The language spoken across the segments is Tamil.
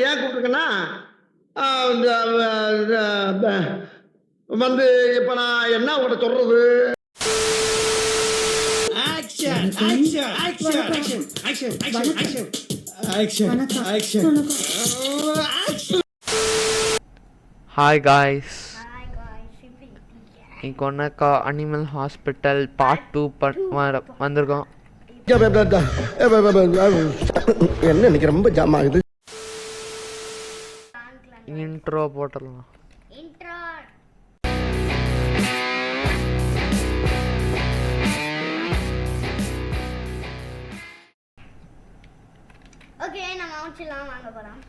ஏன் கூப்பிட்டுருக்கேன்னா வந்து இப்ப நான் என்ன உங்கள்கிட்ட சொல்றது. Hi guys. இன்னைக்கு அனிமல் ஹாஸ்பிட்டல் பார்ட் 2 வந்திருக்கோம். என்ன இன்னைக்கு ரொம்ப ஜாம் ஆகுது. இன்ட்ரோ போட்டுடலாம். ஓகே, நம்ம ஆரம்பிச்சிடலாம். வாங்க போகலாம்.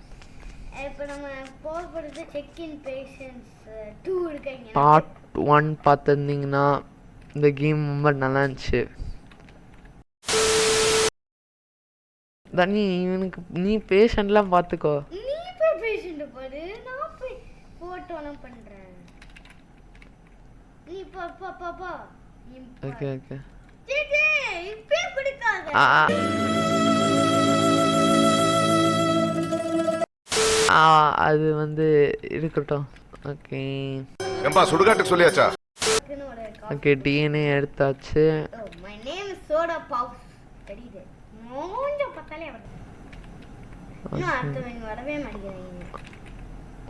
இப்போ நம்ம போகிறது செக் இன் பேஷன்ஸ் 2 இருக்குங்க. பார்ட் 1 பார்த்துருந்தீங்கன்னா இந்த கேம் ரொம்ப நல்லா இருந்துச்சு. தனி இவனுக்கு நீ பேஷண்ட்லாம் பார்த்துக்கோ. நீ போய் பேஷண்ட் போடு, நான் போய் ஃபோட்டோலாம் பண்ணுறேன். நீ பா. Okay okay. இப்போ குடிக்காத. அது வந்து இருக்கட்டும். ஓகே ஏம்பா சுடுகாட்டுக்கு சொல்லியாச்சா? ஓகே, டிஎன்ஏ எடுத்தாச்சு. My name is soda bows. தெரியுது மூஞ்ச பார்த்தாலே வருது. நான் அடுத்தவங்க வரவே மாட்டேங்கிறீங்க.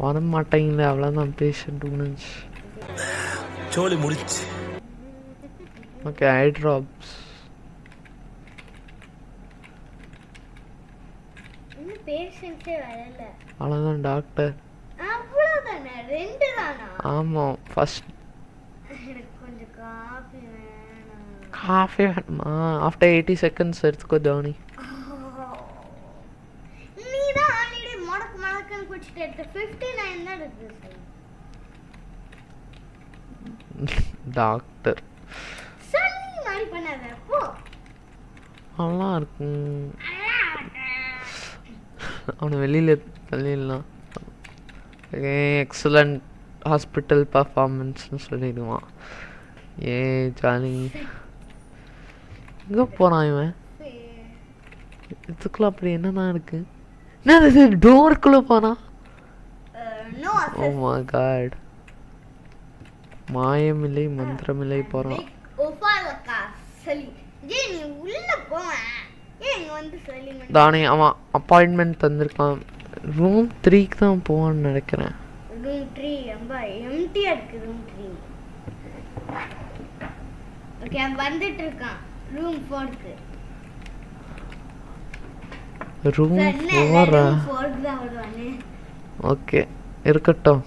வர மாட்டேங்கல, அவ்வளோதான். பேஷண்ட் முடிஞ்சு சோலி முடிச்சு. ஓகே, ஐ ட்ராப்ஸ். பேஷண்ட்ஸே வரல. அவ்வளோதான் டாக்டர். அவ்வளோதானே? 2 தானா? ஆமாம். ஃபர்ஸ்ட் எனக்கு கொஞ்சம் காஃபி வேணும். காஃபி வேணுமா? ஆஃப்டர் 80 செகண்ட்ஸ் எடுத்துக்கோ தோனி. நீ தான் ஆல்ரெடி மடக்குன்னு குடிச்சிட்டு எடுத்து 59 தான் இருக்கு. டாக்டர் சன்னி மாதிரி பண்ணாத போ. நல்லா இருக்கும். அவனை வெளியில் தள்ளிடலாம். எக்ஸலண்ட் ஹாஸ்பிட்டல் பர்ஃபார்மன்ஸ்னு சொல்லிடுவான். ஏ ஜாலி. எங்கே போகிறான் இவன்? இதுக்குள்ள அப்படி என்னதான் இருக்கு? என்ன டோருக்குள்ளே போகிறான்? Oh my God. மாயமில்லை மந்திரமில்லை போகிறான். தானே அவன் அப்பாயின்மெண்ட் தந்திருக்கான். ரூம் 3க்கு தான் போவான்னு நினைக்கிறேன். ரூம் 3 ரொம்ப எம்டியா இருக்கு. ரூம் 3 ஓகே, அவன் வந்துட்டு இருக்கான். ரூம் 4க்கு. ரூம் 4 தான் வருவானே. ஓகே இருக்கட்டும்.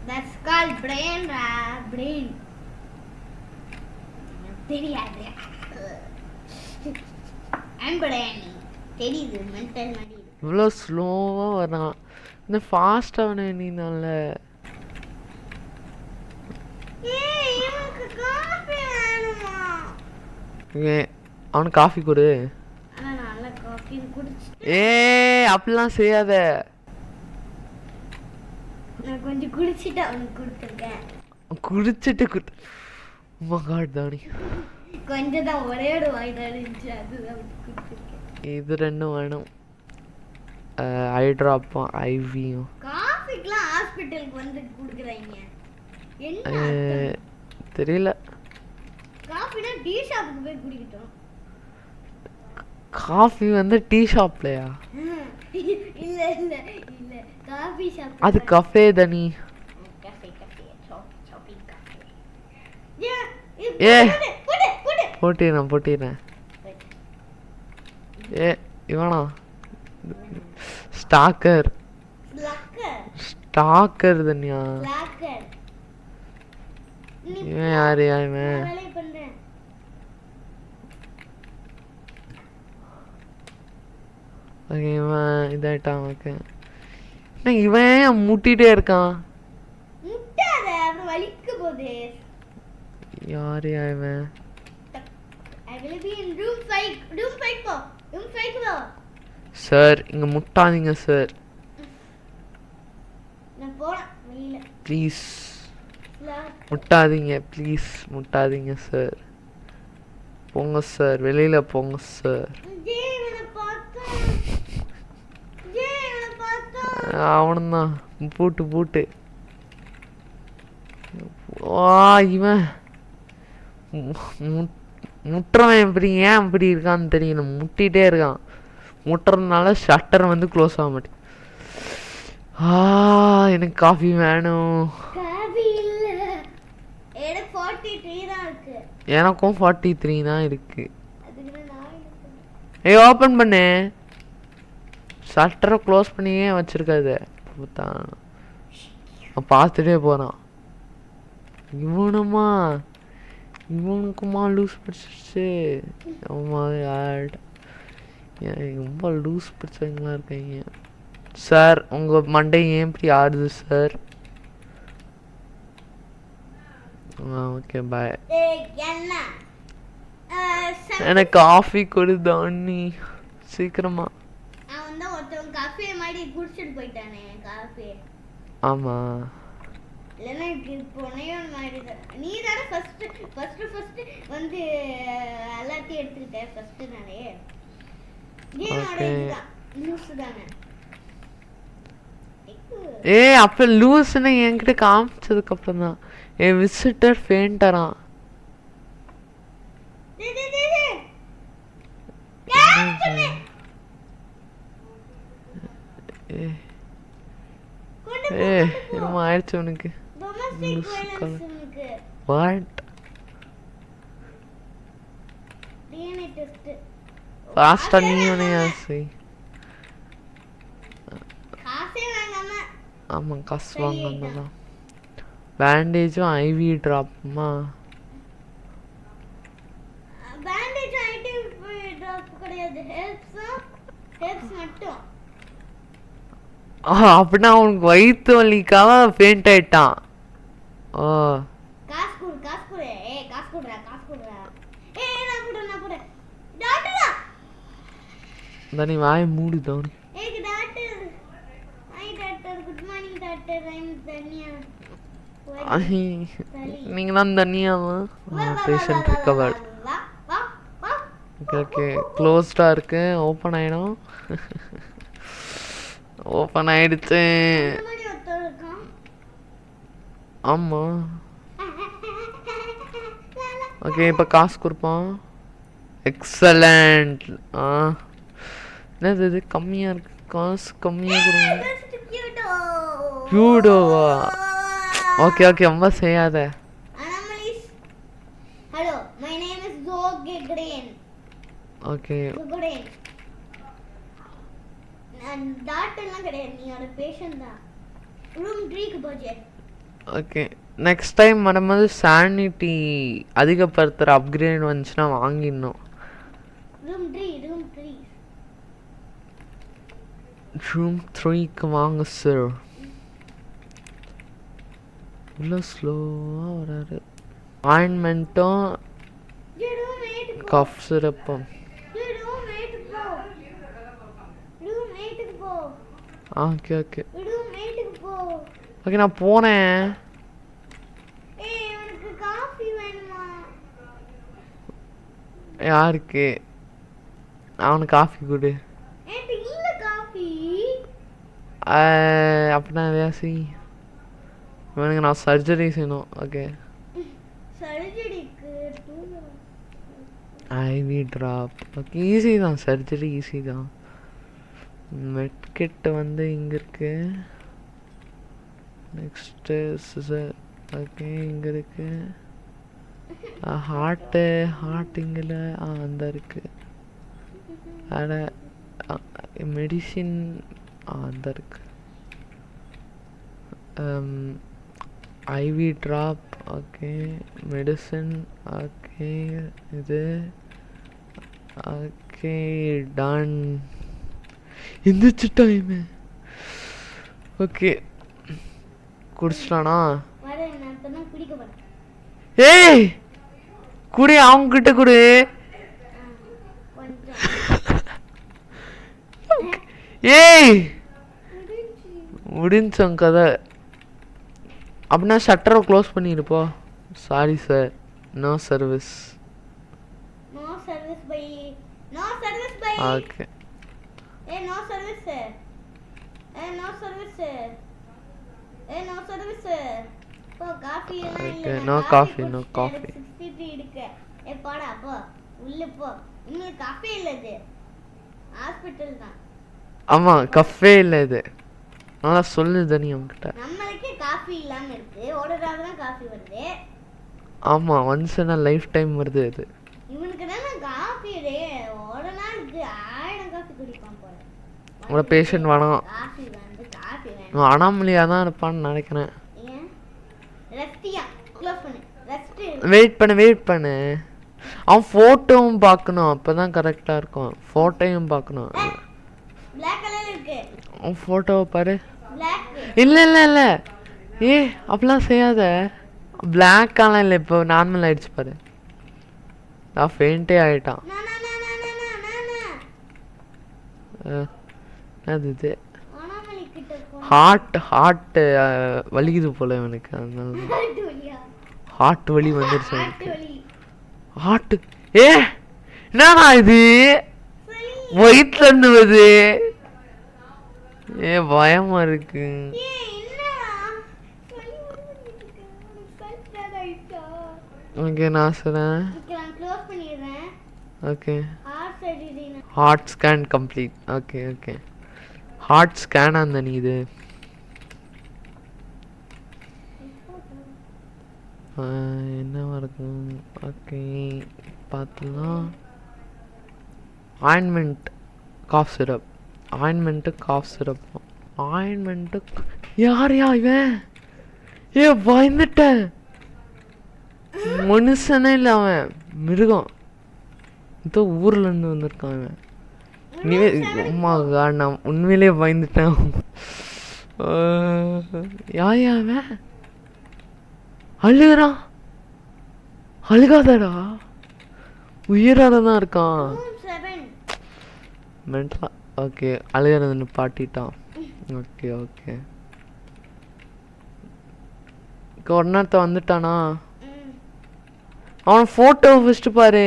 That's called brain. பிரெயின் தெரியாது. அன்படேனி தெரியுது. மென்டல் மாதிரி இவ்வளோ ஸ்லோவாக வரான். இந்த ஃபாஸ்ட்டாக அவனை நீனால. அவனுக்கு காஃபி கொடு. ஏ அப்படிலாம் செய்யாத. நான் கொஞ்சம் குடிச்சிட்டு அவனுக்கு கொடுத்துருக்கேன். குடிச்சிட்டு தானி கொஞ்சம் தான், ஒரே ஒரு வாய் தான் இருந்துச்சு. அது கொடுத்துருக்கேன். இது 2 வேணும். ஐ ட்ராப்பும் ஐவியும். காஃபிக்குலாம் ஹாஸ்பிட்டலுக்கு வந்து கொடுக்குறாங்க. என்ன தெரியல. காஃபினா டீ ஷாப்புக்கு போய் குடிக்கட்டும். காஃபி வந்து டீ ஷாப்லையா? இல்ல காஃபி ஷாப். அது கஃபே தனி. ஏ போட்டிறேன். ஏ இவனா ஸ்டாக்கர் தனியா? இவன் யாரு? இவன் இவன் இதாயிட்டான். ஓகே, இவன் முட்டிட்டே இருக்கான். யாரு இவன்? சார் இங்க முட்டாதீங்க சார். ப்ளீஸ் முட்டாதீங்க சார். போங்க சார், வெளியில போங்க சார். அவனுந்தான் பூட்டு வா இவன் முட்டுறவன் எப்படி ஏன் அப்படி இருக்கான்னு தெரியல, முட்டிகிட்டே இருக்கான். முட்டுறதுனால ஷட்டர் வந்து க்ளோஸ் ஆக மாட்டேன். எனக்கு காஃபி வேணும். எனக்கும் 43 தான் இருக்கு. ஏய் ஓப்பன் பண்ணு. ஷட்டரை க்ளோஸ் பண்ணியே வச்சிருக்காது. பார்த்துட்டே போகிறான். இவனுக்குமா லூஸ் பிடிச்சிருச்சு. ரொம்ப லூஸ் பிடிச்சவங்களா இருக்காங்க. சார் உங்கள் மண்டை ஏன் இப்படி ஆடுது சார்? Okay bye. எனக்கு காஃபி கொடுதானி சீக்கிரமா. ஆமா அப்ப லூஸ்ன்னு என்கிட்ட காமிச்சதுக்கு அப்புறம் தான் விசிட்டர் ஃபேண்டரான். ஆயிடுச்சு உனக்கு. வாட் ஃபாஸ்டா நீ ஆசை. ஆமா காசு வாங்கணும். பேண்டேஜும் ஐவி ட்ராப்மா. அப்படின்னா அவனுக்கு வயிற்று வலிக்காக ஃபேண்ட் ஆயிட்டான். ஓ நீ வாய மூடு தோனி. நீங்க தான் தனியாவா? Patient recovered. ஓகே க்ளோஸ்டா இருக்கு. ஓப்பன் ஆயிடும். ஓப்பன் ஆயிடுச்சு. ஆமா ஓகே இப்போ காசு கொடுப்போம். எக்ஸலண்ட். என்னது இது கம்மியாக இருக்கு. காசு கம்மியாக கொடுங்க. க்யூடோவா? ஓகே ஓகே ரொம்ப செய்யாத. ஹலோ மை நேம் இஸ் ஜோகேக்ரேன். ஓகே நான் டாக்டர்லாம் கிடையாது, நீ ஒரு பேஷண்ட் தான். ரூம் 3க்கு போஜே. ஓகே நெக்ஸ்ட் டைம் வரும்போது சானிட்டி அதிகப்படுத்துகிற அப்கிரேட் வந்துச்சுன்னா வாங்கிடணும். ரூம் 3 ரூம் 3க்கு வாங்க சார். இவ்வளோ ஸ்லோவாக வராது. ஆயின்மெண்ட்டும் கஃப் சிரப்பும். ஓகே ஓகே ஓகே நான் போனேன். யாருக்கு? அவனுக்கு காஃபி கொடு. அப்படின்னா வேசி இவனுக்கு நான் சர்ஜரி செய்யணும். Okay IV drop. Okay easy தான், சர்ஜரி ஈஸி தான். மெட்கிட் வந்து இங்கே இருக்கு. Next scissor. ஓகே இங்கே இருக்கு. ஹார்ட் இங்கே அந்த இருக்கு. அட மெடிசின் அந்த இருக்கு. IV drop. Okay medicine. Okay இது ஓகே டன். எந்திரிச்சு டைமு. ஓகே குடிச்சிட்டானா? ஏய் குடி, அவங்ககிட்ட குடி. ஏய் முடிஞ்சோம் கதை. அப்படின்னா ஷட்டரை க்ளோஸ் பண்ணிருப்போ. Sorry sir, no service. Okay no service no service போ காபி எல்லாம் Okay, இல்ல no coffee, no coffee. 63 இருக்கு போடா போ உள்ள போ இன்னும் காபி இல்ல இது ஹாஸ்பிடல் தான் ஆமா கஃபே இல்லை இது நல்லா சொல்லுது நீ அவங்ககிட்ட நம்மளுக்கே காபி இல்லாம இருக்கு ஓடறாத தான் காபி வருது ஆமா ஒன்ஸ் இன் லைஃப் டைம் வருது இது இவனுக்கு தான காபி டே ஓடனா இருக்கு 1000 காபி குடிப்பான் போல உங்களோட பேஷண்ட் வேணாம் காபி வந்து காபி வேணும் அவன் அனாமலியா தான் இருப்பான்னு நினைக்கிறேன் ஏன் ரெஸ்டியா க்ளோஸ் பண்ணு ரெஸ்ட் வெயிட் பண்ணு அவன் ஃபோட்டோவும் பார்க்கணும் அப்பதான் கரெக்டாக இருக்கும் ஃபோட்டோயும் பார்க்கணும் Black கலர்ல இருக்கு அவன் ஃபோட்டோவை பாரு Black இல்லை ஏ அப்படிலாம் செய்யாத பிளாக்காலாம் இல்லை இப்போ நார்மல் ஆயிடுச்சு பாரு நான் ஃபெயிண்டே ஆகிட்டான் நா நா நா நா நா நா அது இது ஆனாமலி கிட்ட போ ஹார்ட் வலிக்குது போல எனக்கு அதனால வலியா ஹார்ட் வலி வந்துருச்சு எனக்கு வலி ஹார்ட் ஏ என்னடா இது வலி வயிற்றுல இருந்து வருது ஏ பயமா இருக்கு ஏய் என்னடா வலி வந்துருக்கு சல்ட் ஆயிட்டா ஓகே நான் சொல்றேன் நான் க்ளோஸ் பண்ணிடுறேன் okay heart surgery heart scan complete okay heart scan அந்த நீ இது என்னவா இருக்கும் ஓகே பார்த்துலாம் ஆயின்மெண்ட் காஃப் சிரப் ஆயின்மெண்ட்டு யாரையா இவன் ஏ பயந்துட்டேன் மனுஷனே இல்லை அவன் மிருகம் இதோ ஊர்ல இருந்து வந்திருக்கான் இவன் நீவே அம்மா நான் உண்மையிலே பயந்துட்டேன் யாயா அவன் அழுகாதடா உயிரோட தான் இருக்கான் 7 மென்டலா ஓகே அழுகிறது நிப்பாட்டிட்டான் ஓகே ஒரு நேரத்தை வந்துட்டானா அவன் ஃபோட்டோ ஃபர்ஸ்ட் பாரு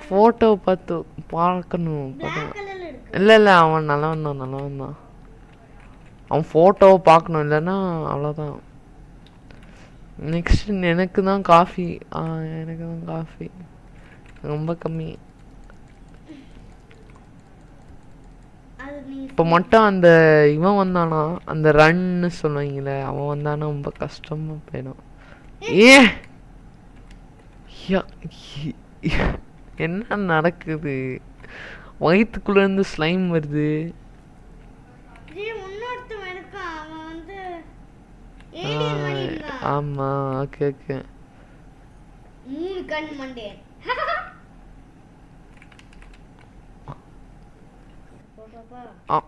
ஃபோட்டோ பார்க்கணும் Black கலர்ல இருக்கு இல்லை அவன் நல்லவன் தான் அவன் ஃபோட்டோவை பார்க்கணும் இல்லைன்னா அவ்வளோதான் நெக்ஸ்ட் எனக்கு தான் காஃபி ரொம்ப கம்மி அது நீ இப்போ மட்டும் அந்த இவன் வந்தானா அந்த ரன்னு சொல்லுவீங்களே அவன் வந்தானா ரொம்ப கஷ்டமா போயிடும் ஏ என்ன நடக்குது வயிற்றுக்குள்ள இருந்து ஸ்லைம் வருது முன்னொருத்தவன் இருக்கான் அவன் வந்து ஏலியன் மாதிரி இருக்கான் ஆமா ஓகே 3 கண் மண்டேன்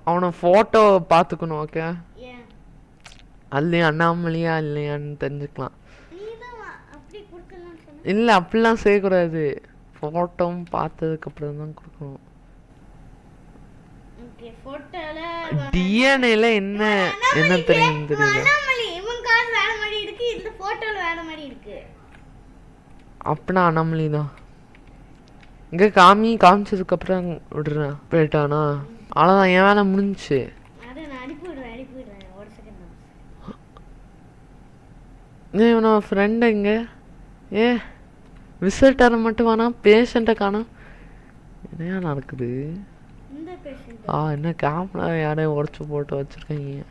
அவனை ஃபோட்டோ பார்த்துக்கணும் ஓகே ஏன் அதுலேயும் அண்ணாமலையா இல்லையான்னு தெரிஞ்சுக்கலாம் நீதான் அப்படி கொடுக்கலாம்னு சொன்ன இல்லை அப்படிலாம் செய்யக்கூடாது ஃபோட்டோவும் பார்த்ததுக்கப்புறம் தான் கொடுக்கணும் ஓகே போட்டோல டிஎன்ஏல என்ன தெரியும் தெரியல அண்ணாமலை இவன் கார் வேற மாதிரி இருக்கு இந்த போட்டோல வேற மாதிரி இருக்கு அப்படின்னா அண்ணாமலை தான் இங்கே காமிச்சதுக்கப்புறம் விடுறேன் போயிட்டானா அவ்வளோதான் என் வேலை முடிஞ்சிச்சு அட நான் அனுப்பி விடுறேன் ஒரு செகண்ட் இவனோட ஃப்ரெண்டு எங்கே ஏ விசிட்டரை மட்டும் வேணாம் பேஷண்ட்டை காணோம் என்னையா நடக்குது இந்த பேஷண்ட் என்ன கேமரா யாரையும் உடச்சி போட்டு வச்சுருக்கீங்க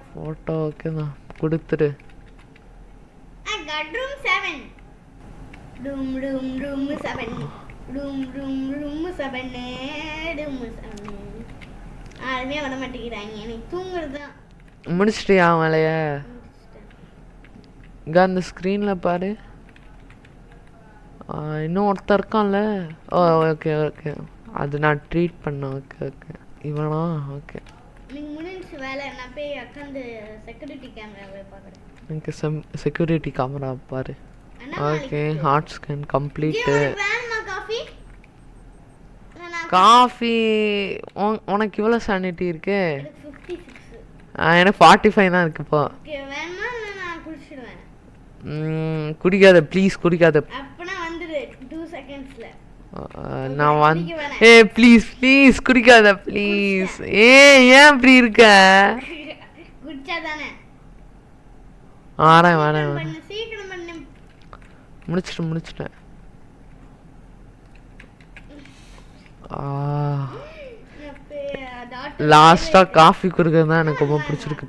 ஃபோட்டோ ஓகே தான் கொடுத்துரு I got room 7 room 7 room 7 யாருமே வர மாட்டேங்கிறாங்க எனக்கு தூங்குறது தான் முடிச்சிட்டியா மலைய இங்கே அந்த ஸ்க்ரீனில் பாரு இன்னும் ஒருத்தர் இருக்கான்ல ஓகே அது நான் ட்ரீட் பண்ணேன் ஓகே இவனா ஓகே நீங்க முடிஞ்சு வேலை நான் போய் உட்காந்து செக்யூரிட்டி கேமராவை பார்க்குறேன் எனக்கு செக்யூரிட்டி கேமரா பாரு ஓகே ஹார்ட் ஸ்கேன் கம்ப்ளீட்டு வேணுமா காஃபி காஃபி உனக்கு இவ்வளோ சானிட்டி இருக்கு 56 எனக்கு 45 தான் இருக்கு இப்போ ஓகே வேணுமா நான் குடிச்சிடுவேன் குடிக்காத ப்ளீஸ் குடிக்காத அப்பனா வந்துரு 2 செகண்ட்ஸ்ல நான் குடிக்க வேணாம். ஏ ப்ளீஸ் குடிக்காத ப்ளீஸ். ஏன் இப்படி இருக்க? குடிச்சாதானே வரேன் பண்ணு, சீக்கிரம் பண்ணு. முடிச்சிட்டேன். லாஸ்டா காஃபி குடிக்கிறது தான் எனக்கு ரொம்ப பிடிச்சிருக்கு.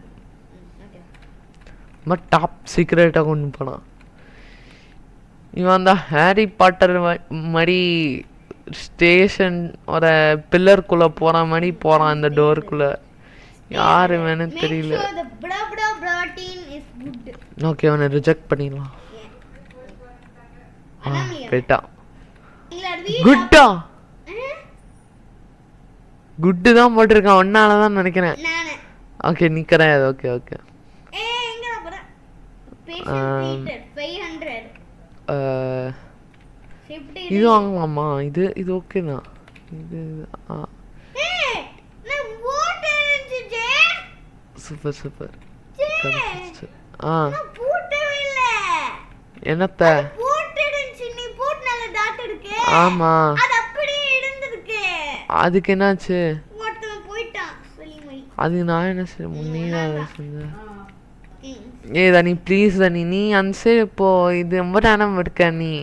ரொம்ப டாப் சீக்ரெட்டா கொண்டு போனான் இவன் தான். ஹாரி பாட்டர் மாதிரி ஸ்டேஷன் ஒரு பில்லருக்குள்ள போற மாதிரி போறான் இந்த டோருக்குள்ள. யாரு வேணும் தெரியல. Make sure the blah blah protein is good. Okay அவனை ரிஜெக்ட் பண்ணிடலாம். போயிட்டா. குட்டா குட்டு தான் போட்டிருக்கான். ஒன்னால தான் நினைக்கிறேன். ஓகே நீ கிடையாது. ஓகே எங்க போற? Patient treated 500. இது வாங்கலாமா? இது ஓகே தான். இது நான் போட்டே இருந்துச்சு. சூப்பர். நான் போட்டவே இல்ல. என்னத்த? போட்டே இருந்துச்சு. நீ போட்டனால டாட் இருக்கு. ஆமா. அது அப்படியே இருந்திருக்கு. அதுக்கு என்னாச்சு? ஒருத்தன் போய்ட்டான் சொல்லி மை. அது நான் என்ன செய்ய முன்னீதான் செஞ்சேன். தனி ப்ளீஸ் தனி நீ அன்சே இப்போ இது ரொம்ப நேரம் எடுக்க நீ.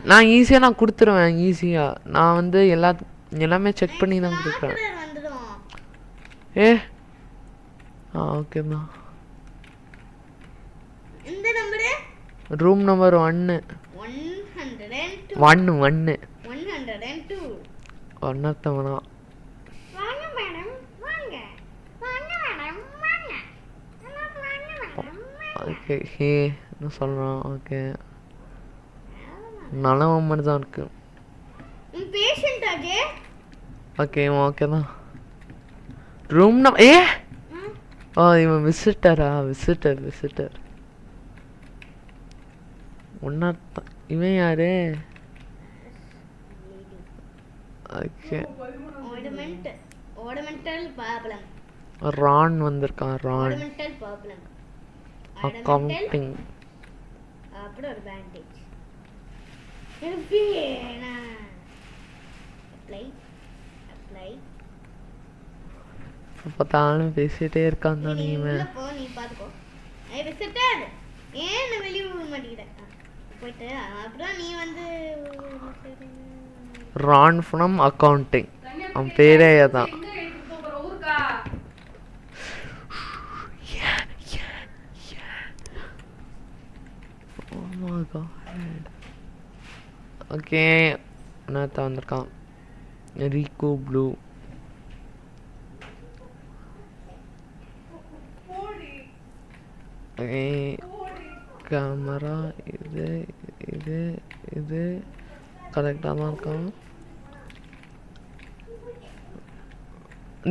நான் ஈஸியாக நான் கொடுத்துருவேன். ஈஸியாக நான் வந்து எல்லாமே செக் பண்ணி தான் கொடுக்குறேன். ஓகேம்மா. Room number 1 ஒன்னத்தவனா. ஓகே என்ன சொல்கிறான்? ஓகே நல்ல மாதிரி தான் இருக்கு. ஓகே தான். ரூம் இவன் விசிட்டர் ஒன்னாத்தான். இவன் யாரு? ஓகே ரான் வந்திருக்கான். Ron accounting. அப்புறம் ஒரு பேண்டேஜ். பார்த்தாலும் பேசிட்டே இருக்கான் தான். நீ பாத்துக்கோ. ஏன் வெளியே விட மாட்டேங்கிற? போயிட்டு அப்புறம் நீ வந்து ரான் ஃப்ரம் அக்கவுண்டிங். அவன் பேரே தான். ஓகே என்னத்த வந்திருக்கான்? Rico blue. கேமரா இது கரெக்டாக தான் இருக்கான்.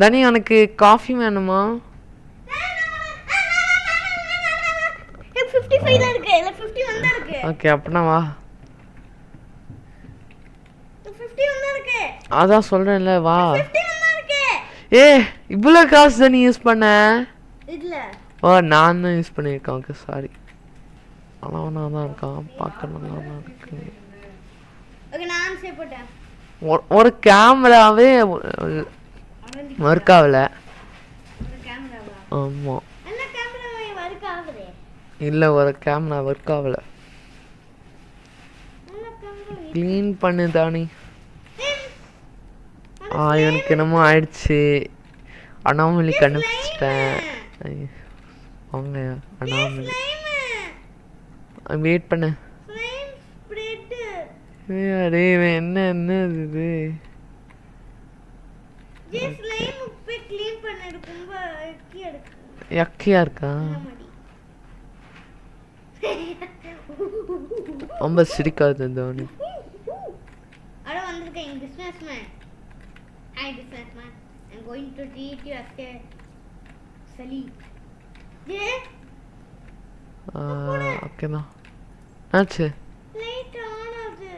தனி உனக்கு காஃபி வேணுமா? 55 தான் இருக்கு. இல்ல 51 தான் இருக்கு. ஓகே அப்பனா வா. 51 தான் இருக்கு. அதான் சொல்றேன்ல வா. 51 தான் இருக்கு. இவ்வளோ காசு தான் நீ யூஸ் பண்ண? இல்ல நான் தான் யூஸ் பண்ணியிருக்கேன். Okay sorry. அளவனா தான் இருக்கான். பார்க்க நல்லா தான் இருக்கு. ஓகே நான் சேவ் போட்டேன். ஒரு கேமராவே ஒர்க் ஆகல. ஆமா என்ன கேமரா ஒர்க் ஆகுது? இல்ல ஒரு கேமரா ஒர்க் ஆகல. க்ளீன் பண்ணு தானி. எனக்கு என்னமோ ஆயிடுச்சு. அனாமலி கண்டுபிடிச்சிட்டேன். அவங்க அனாமலி. வெயிட் பண்ணு. அரே என்ன இது? யக்கியா இருக்கா? ரொம்ப சிரிக்காது தோனி. அட வந்திருக்கேன் businessman. Hi businessman. I'm going to treat you as a salute. ஓகேண்ணா. ஆச்சு லைட் ஆன் ஆகுது.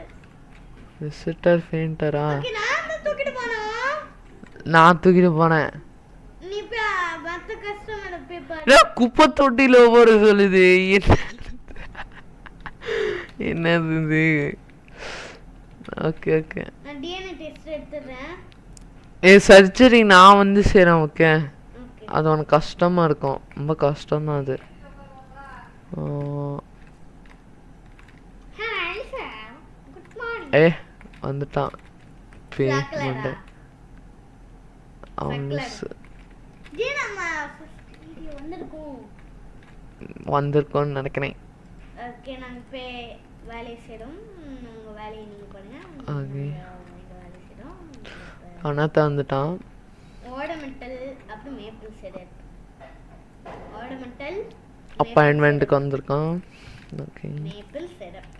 விசிட்டர் ஃபெயிண்டரா? ஓகே நான் தூக்கிட்டு போறேன். நான் தூக்கிட்டு போனேன். நீ மத்த கஸ்டமர் பேப்பர் குப்பை தொட்டில போற சொல்லுது. என்னது இது? Okay okay. நான் டிஎன்ஏ டெஸ்ட் எடுத்துறேன். சர்ஜரி நான் வந்து செய்கிறேன். ஓகே, ஓகே அது உனக்கு கஷ்டமாக இருக்கும், ரொம்ப கஷ்டம்தான் அது. Hi sir, good morning. வந்துட்டான் சாக்லேட்டா? அவன் நம்ம ஃபர்ஸ்ட் வீடியோ வந்திருக்கோன்னு நினைக்கிறேன். ஓகே, நாங்கள் இப்போ வேலையை செய்கிறோம். உங்கள் வேலையை நீங்கள் பண்ணுங்க. ஓகே, எங்கள் வேலையை செய்கிறோம். அண்ணாத்த வந்துட்டான். ஓர்னமெண்டல் அப்புறம் மேப்பிள் சிரப். ஓர்னமெண்டல் அப்பாயின்மெண்ட்டுக்கு வந்திருக்கான். Okay, maple syrup.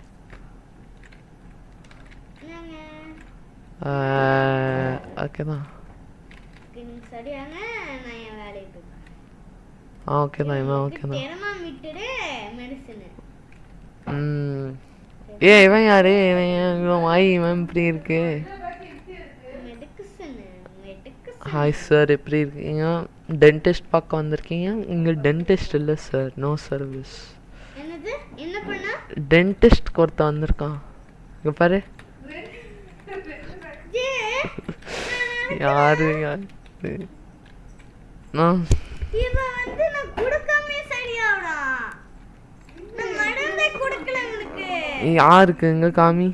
ஓகே தான். ஓகே, நீங்கள் சரியாங்க. நான் என் வேலையை போய்ப்பேன். ஓகே தான், இவன் ஓகே தான். தெர்மாமீட்டரு மெடிசனு. இவன் யாரு? இவன் வாய் இவன் இப்படி இருக்கு. ஹாய் சார், எப்படி இருக்கீங்க? டென்டிஸ்ட் பார்க்க வந்திருக்கீங்க? இங்கே டென்டிஸ்ட் இல்லை சார், நோ சர்வீஸ். என்னது? என்ன பண்ணா? டென்டிஸ்ட்க்கு ஒருத்தன் வந்திருக்கான். இங்கே பாரு. யாரு யாரு? நான் இவன் வந்து நான் கொடுக்காமே சரியாவடா. நான் மடமே கொடுக்கல இவனுக்கு. யாருக்கு? எங்க காமி.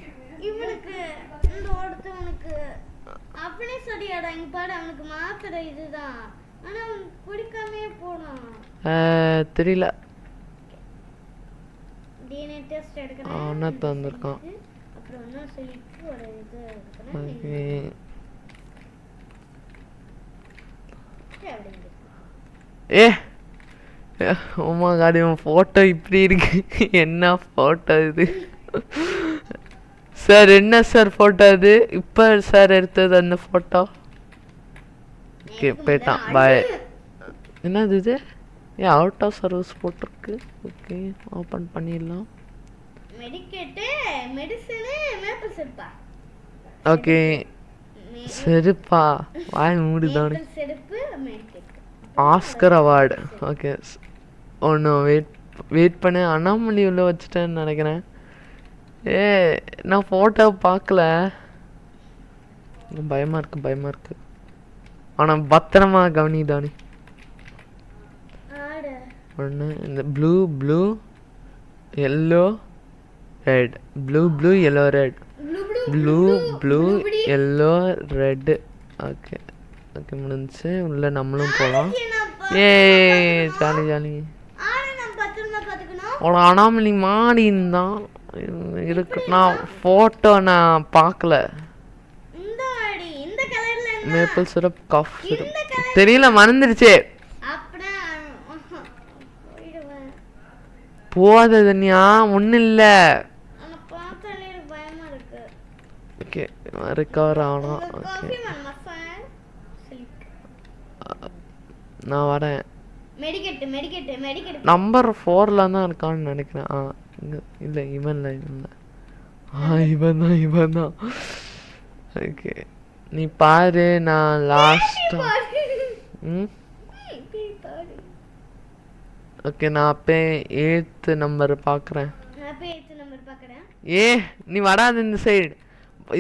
இவனுக்கு இந்த ஒருத்தவனுக்கு அப்படியே சரியாடா. இங்க பாரு, அவனுக்கு மாத்திரை இதுதான். ஆனா அவன் குடிக்காமே போனான். தெரியல. டிஎன்ஏ டெஸ்ட் எடுக்கணும். அவனா தந்திருக்கான். அப்புறம் என்ன சொல்லிட்டு ஒரு இது எடுக்கணும். ஓமா காடி, உன் ஃபோட்டோ இப்படி இருக்கு. என்ன ஃபோட்டோ இது சார்? என்ன சார் ஃபோட்டோ இது? இப்போ சார் எடுத்தது அந்த ஃபோட்டோ. ஓகே, போயிட்டான். பாய். என்னது இது? அவுட் ஆஃப் சர்வீஸ் போட்டிருக்கு. ஓகே, ஓப்பன் பண்ணிடலாம். மெடிக்கேட்டு மெடிசனு மேப்பிள் சிரப்பா? ஓகே, சரிப்பா, வாய் மூடுதானே. Maple syrup medicate. Oscar award. Okay, ஒன்று வெயிட் பண்ணு. அண்ணாமலை உள்ள வச்சுட்டேன்னு நினைக்கிறேன். நான் ஃபோட்டோ பார்க்கல, பயமாக இருக்கு. ஆனால் பத்திரமா கவனிதானே. ஒன்று இந்த blue yellow red, blue yellow red, blue yellow red. Okay okay, முடிஞ்சிச்சு. உள்ள நம்மளும் போகலாம். ஜாலி. உன அனாமலி மாடின்னு தான் இருக்கு. நான் ஃபோட்டோ நான் பார்க்கல. மேப்பிள் சிரப், காஃப் சிரப் தெரியல, மறந்துடுச்சு. போகாத தனியா, ஒன்றும் இல்லை. ஓகே, ரெக்கவர் ஆகணும். ஓகே, நான் வரேன். நம்பர் 4ல தான் இருக்கான்னு நினைக்கிறேன். இல்லை, இவன் தான். ஓகே, நீ பாரு. நான் லாஸ்டா ஓகே, நான் அப்போ 8th நம்பர் பார்க்குறேன். நீ வராது இந்த சைடு.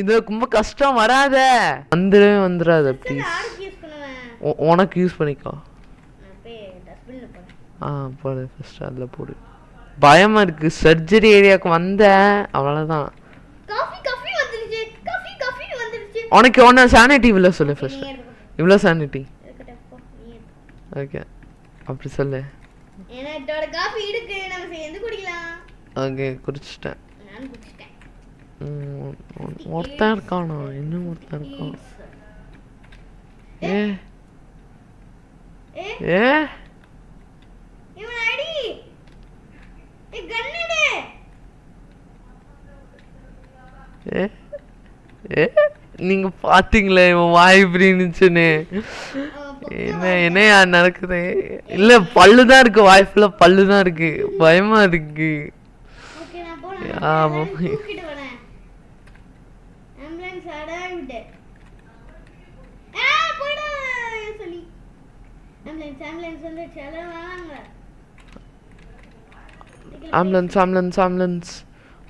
இது ரொம்ப கஷ்டம், வராத. வந்துடாத ப்ளீஸ். உனக்கு யூஸ் பண்ணிக்கோ. போடு ஃபர்ஸ்ட், அதில் போடு. பயமாக இருக்குது. சர்ஜரி ஏரியாவுக்கு வந்த அவ்வளோதான். உனக்கு ஒன்று சானிட்டி இவ்வளோ சொல்லு ஃபர்ஸ்ட். இவ்வளோ சானிட்டி. ஓகே, அப்படி சொல்லு. ஓகே, குடிச்சிட்டேன். ஒருத்தன் இருக்கானா? இன்னும் ஒருத்தன் இருக்கான். நீங்க பாத்தீங்களே இவன் வாய் இப்படின்னுச்சுன்னு. என்னையா நடக்குது? இல்ல, பல்லுதான் இருக்கு, வாய் ஃபுல்லா பல்லுதான் இருக்கு. பயமா இருக்கு. ஆம்புலன்ஸ்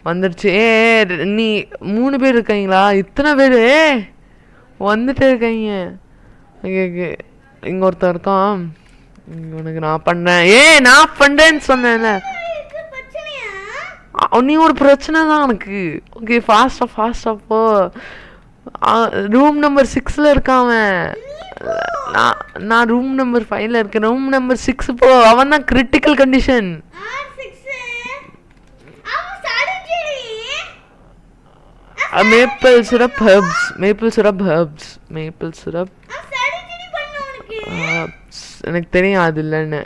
வந்துடுச்சு. நீ 3 பேர் இருக்கீங்களா? இத்தனை பேர் வந்துட்டே இருக்காங்க. ஓகே ஓகே, இங்கே ஒருத்தன் இருக்கான். உனக்கு நான் பண்ணேன். நான் பண்ணுறேன்னு சொன்னேன்ல. இது பிரச்சனையா? நீ ஒரு பிரச்சனை தான் எனக்கு. ஓகே, ஃபாஸ்ட்டாக போ. ரூம் நம்பர் 6ல் இருக்கான் அவன். நான் ரூம் நம்பர் 5ல் இருக்கேன். ரூம் நம்பர் 6 போ. அவன் தான் critical condition. Maple syrup herbs. எனக்கு தெரியும் அது இல்லைன்னு.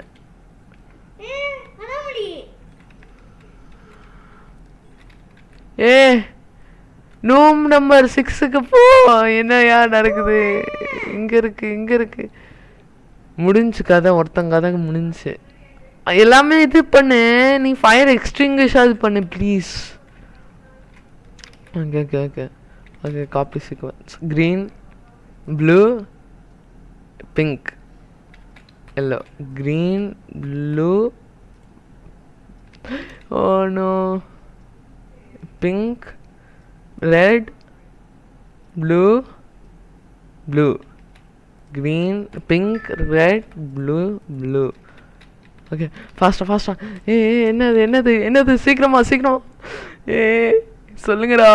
ரூம் நம்பர் 6க்கு போ. என்னையா நடக்குது? இங்க இருக்கு. முடிஞ்சு கதை. ஒருத்தங்க கதை முடிஞ்சு. எல்லாமே இது பண்ணு. நீ ஃபயர் எக்ஸ்டிங்விஷ் அது பண்ணு please. Okay, copy sequence. Green, blue, pink, yellow. Green, blue, oh no, pink, red, blue, green, pink, red, blue. Okay, ஃபாஸ்டா. என்னது சீக்கிரமா சொல்லுங்கடா.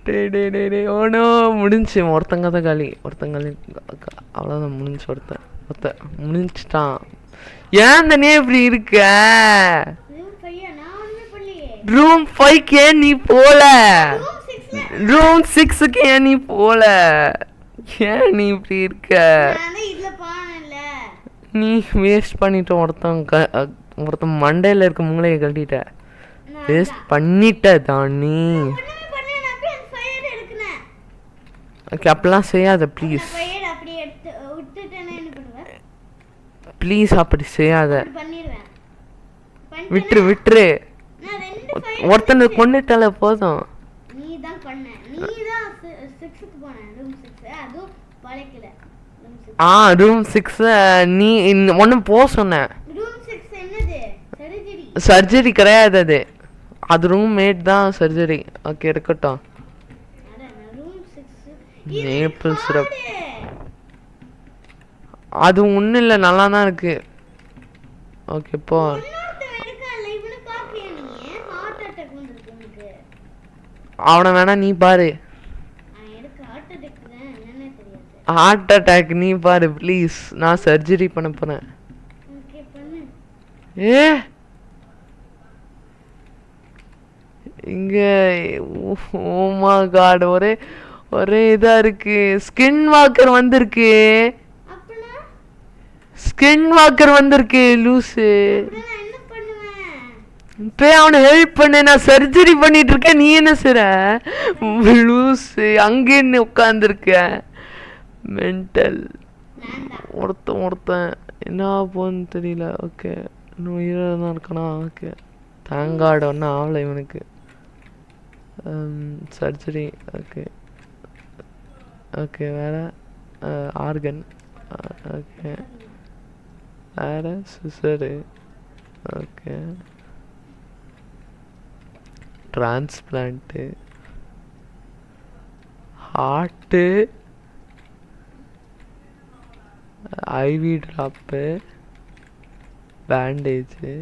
டே ஓனோ, முடிஞ்சு. ஒருத்தங்க தான் காலி. அவ்வளோதான், முடிஞ்சு. ஒருத்தன் முடிஞ்சிட்டான். ஏன் தனியா இப்படி இருக்க? ரூம் 5க்கு ஏன் நீ போல? ரூம் 6க்கு ஏன் நீ போல? ஏன் நீ இப்படி இருக்க? நீ வேஸ்ட் பண்ணிட்ட. ஒருத்தன் மண்டையில் இருக்க மூளையை கட்டிட்ட. வேஸ்ட் பண்ணிட்ட தான் நீ. ஓகே, அப்பெல்லாம் செய்யாத ப்ளீஸ். அப்படி செய்யாத. விட்டுரு. ஒருத்தனை கொண்டுட்டால போதும். ரூம் 6 நீ ஒன்னும் போ சொன்ன. சர்ஜரி கிடையாது அது ரூம்மேட் தான் சர்ஜரி. ஓகே, இருக்கட்டும். மேப்பிள் சிரப் அது ஒன்றும் இல்லை, நல்லா தான் இருக்கு. ஓகே, போ. அவனை வேணா நீ பாரு. ஹார்ட் அட்டாக் நீ பாரு ப்ளீஸ். நான் சர்ஜரி பண்ண போறேன். இங்க ஓ மை காட், ஒரே இதா இருக்கு. ஸ்கின் வாக்கர் வந்திருக்கு. லூசு, போய் அவனை ஹெல்ப் பண்ணு. நான் சர்ஜரி பண்ணிட்டு இருக்கேன். நீ என்ன செய்ற? லூசு, அங்கே என்ன உட்காந்துருக்க? மென்டல். ஒருத்தன் என்ன போன்னு தெரியல. ஓகே, இன்னும் உயிராக தான் இருக்கானா? ஓகே, தேங்காட் ஒன்றும் ஆகலை இவனுக்கு. சர்ஜரி. ஓகே வேற ஆர்கன். ஓகே, வேற scissor. Okay, transplant, heart, IV drop, bandage.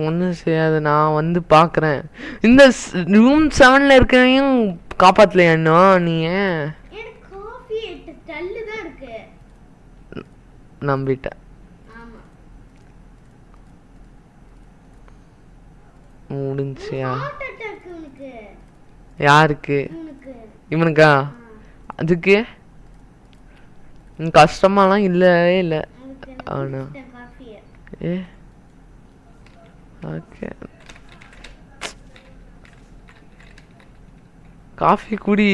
ஒன்றும் செய்யாது, நான் வந்து பார்க்குறேன். இந்த ரூம் 7ல் இருக்கிறவையும் காப்பாற்றலையா இன்னும் நீ? நம்பிட்டேன். முடிஞ்சியா? யாருக்கு? இவனுக்கா? அதுக்கு கஷ்டமாலாம் இல்லவே இல்லை. ஆனா ஓகே, காஃபி குடி.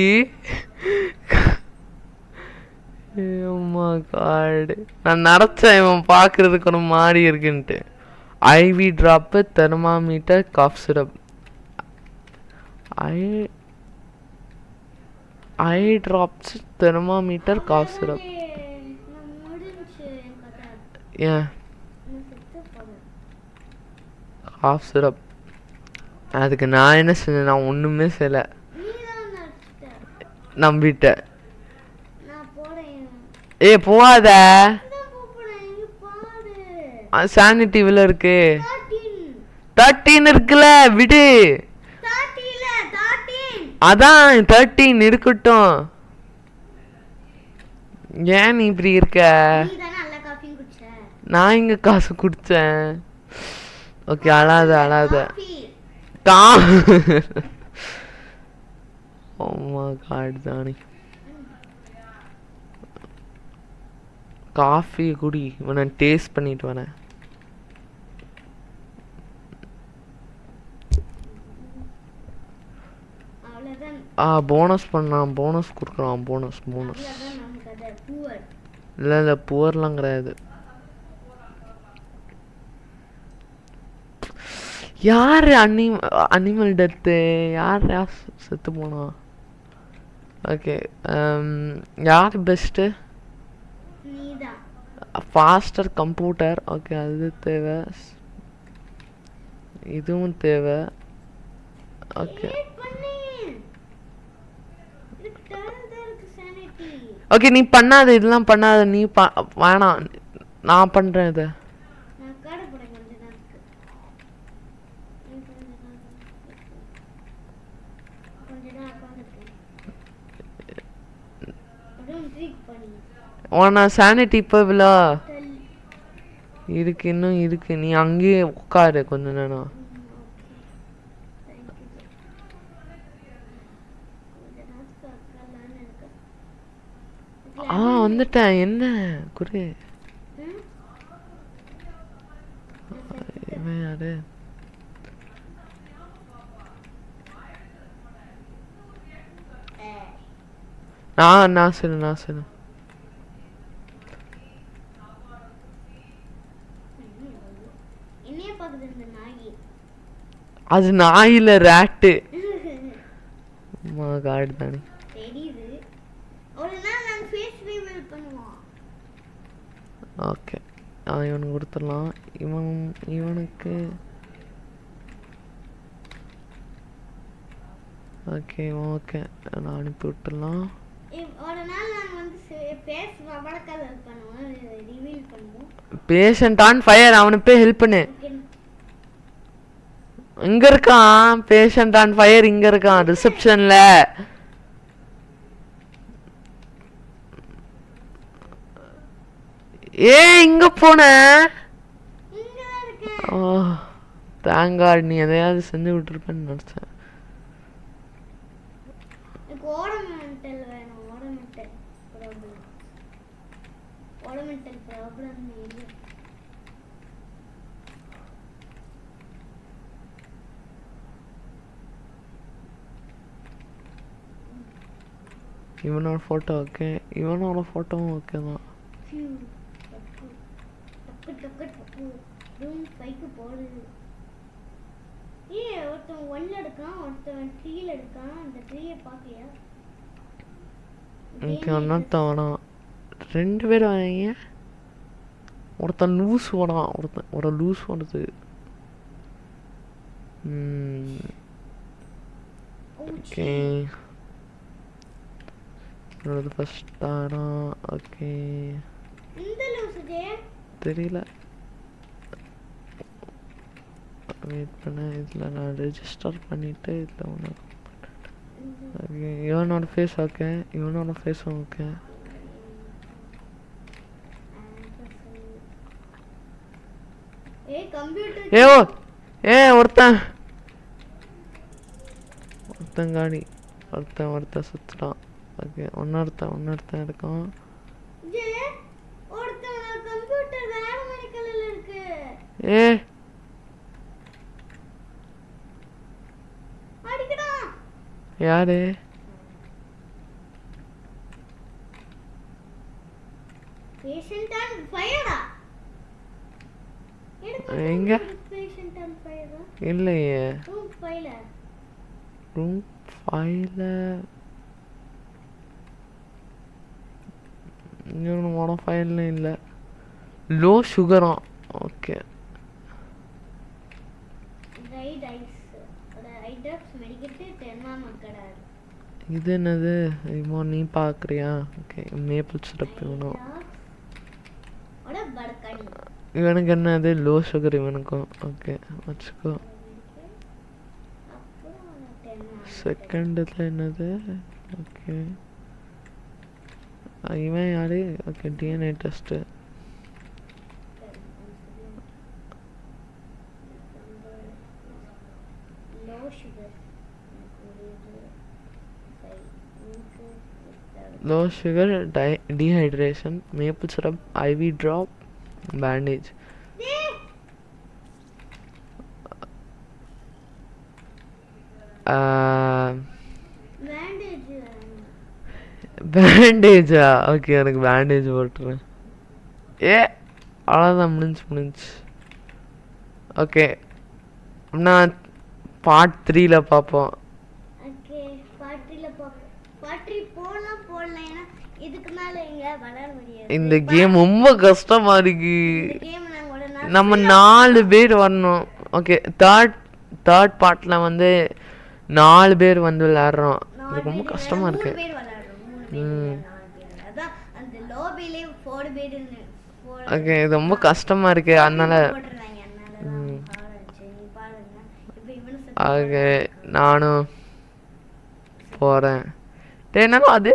நான் நினச்சேன் இவன் பார்க்கறதுக்கு ஒரு மாதிரி இருக்குன்ட்டு. IV drop, thermometer, cough syrup. Eye drops, thermometer, cough syrup. ஏன் காஃப் சிரப்? அதுக்கு நான் என்ன சொன்னேன்? நான் ஒன்றுமே செய்யலை, நீ தான் நடிச்சிட்ட. நம்பிட்டேன். நான் போறேன். ஏய் போகாத, நான் போறேன். இங்க பாரு. சானிட்டி இவ்வளோ இருக்கு. 13. 13 இருக்குல்ல, விடு. 30 இல்ல 13. அதான் 13 இருக்கட்டும். ஏன் நீ இப்படி இருக்க? நீ தான நல்ல காஃபி குடிச்ச. நான் இங்க காசு குடிச்சேன். ஓகே, அழாத அழாத. காஃபி. ஓமா காட் தானே. காஃபி குடி, நான் டேஸ்ட் பண்ணிட்டு வரேன். அவ்வளவுதான். போனஸ் பண்ணான், போனஸ் கொடுக்குறான், போனஸ் போனஸ். அவ்வளவுதான் நமக்கு அது புவர். இல்லை இல்லை, புவர்லாம் கிடையாது. யார் அனிமல் டெத்து? யார் செத்து போனா? ஓகே, யார் பெஸ்ட்டு? நீதான். Pastor computer. ஓகே, அது தேவை, இதுவும் தேவை. ஓகே பண்ணு. இதுக்கு டர்ன் சானிட்டி. ஓகே, நீ பண்ணாத, இதெல்லாம் பண்ணாத, நீ வேணாம், நான் பண்ணுறேன் இதை. நான் காட போறேன் கொஞ்ச நேரத்துக்கு. கொஞ்ச நேரம் உட்காந்துருக்கேன். அதுவும் ட்ரீக் பண்ணி. நான் சானிட்டி இப்போ இவ்வளோ டல். இருக்கு, இன்னும் இருக்கு. நீ அங்கேயே உட்காரு கொஞ்ச நேரம். வந்துட்டேன். என்ன குரு? இவன் யாரு? நான் சொல்லு. என்னைய பாக்குது இந்த நாயி. அது நாயில ரேட்டு. காடு தானே தெரியுது. ஒரு நாள் நான் ஃபேஸ் ரிவீல் பண்ணுவோம். ஓகே, இவனுக்கு கொடுத்துடலாம். இவனுக்கு ஓகே நான் அனுப்பி விட்டுடலாம். ஒரு நாள் நான் வந்து ஃபேஸ் வடக்கால பண்ணுவோம், ரிவீல் பண்ணுவோம். பேஷண்ட் ஆன் ஃபயர், அவனுக்கு போய் ஹெல்ப் பண்ணு. இங்க இருக்கான் பேஷண்ட் ஆன் ஃபயர், இங்க இருக்கான் ரிசப்ஷன்ல. இங்க போன. ஓ தேங்க் காட், நீ எதையாவது செஞ்சு விட்டுருப்பேன்னு நினைச்சேன். ஓரமெண்டல் வேணும். ஓரமெண்டல் ப்ராப்ளம் இல்லை. இவனோட ஃபோட்டோ ஓகே, இவனோட ஃபோட்டோவும் ஓகே தான். டக்கு ரூம் 5க்கு போடுது. ஒருத்தன் 1ல எடுக்கான், ஒருத்தன் 3ல எடுக்கான். அந்த 3யை பார்க்கலையா? ஓகே, ஒன்னொருத்தன் வேணாம், 2 பேர் வாங்க. ஒருத்தன் லூஸ் வேணாம், ஒரு லூஸ் வருது. ஓகே, என்னோடது ஃபர்ஸ்ட் தானா? ஓகே, இந்த லூஸ் தெரியல, வெயிட் பண்ண. இதில் நான் ரெஜிஸ்டர் பண்ணிவிட்டு இதில் ஒன்று. ஓகே, இவனோட ஃபேஸ் ஓகே, இவனோட ஃபேஸும் ஓகே. ஒருத்தன் காடி, ஒருத்தன் சுத்துட்டான். ஓகே, ஒன்னொருத்தன் இருக்கான். யாரு? எங்க? இல்லையே, ரூம் 5ல இன்னொரு ஃபைல்ல இல்லை. லோ சுகரா? ஓகே, இது என்னது இப்போ நீ பார்க்குறியா? ஓகே மேப்பிள் சிரப் வேணும். ஓட பர்கனி இவனுக்கு என்னது லோ சுகர் இவனுக்கும். ஓகே வச்சுக்கோ. செகண்டில் என்னது? ஓகே இவன் யாரு? Okay DNA test. Low sugar low sugar dehydration maple syrup IV drop bandage. பேண்டேஜா? ஓகே எனக்கு பேண்டேஜ் போட்டுறேன். அவ்வளோதான் முடிஞ்சு. ஓகே நான் பார்ட் 3ல பார்ப்போம். ஓகே பார்ட் 3 போடலாம் ஏன்னா இதுக்கு மேல இங்க விளையாட முடியாது. இந்த கேம் ரொம்ப கஷ்டமா இருக்கு. இந்த கேம் நாங்க நம்ம 4 பேர் வரணும். ஓகே தேர்ட் பார்ட்ல வந்து 4 பேர் வந்து விளையாடுறோம். இது ரொம்ப கஷ்டமா இருக்கு. 3 பேர் விளையாடுறோம். 3 பேர் 4 பேர். அதான் அந்த லாபிலே 4 பேர் ஓகே இது ரொம்ப கஷ்டமா இருக்கு அதனால போடுறாங்க. அதனால நீ பாருங்க. இப்போ இவனு ஓகே நானும் போறேன். என்னன்னா அது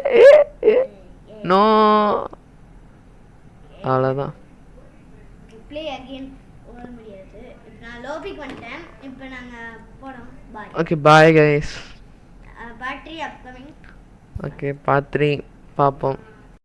நோ அவ்வளோதான். ப்ளே அகைன் ஓட முடியாது. இப்போ நான் லாபிக்கு வந்துட்டேன். இப்போ நாங்க போறோம். Bye. Okay bye guys. Part 3 upcoming. Okay part 3 பார்ப்போம்.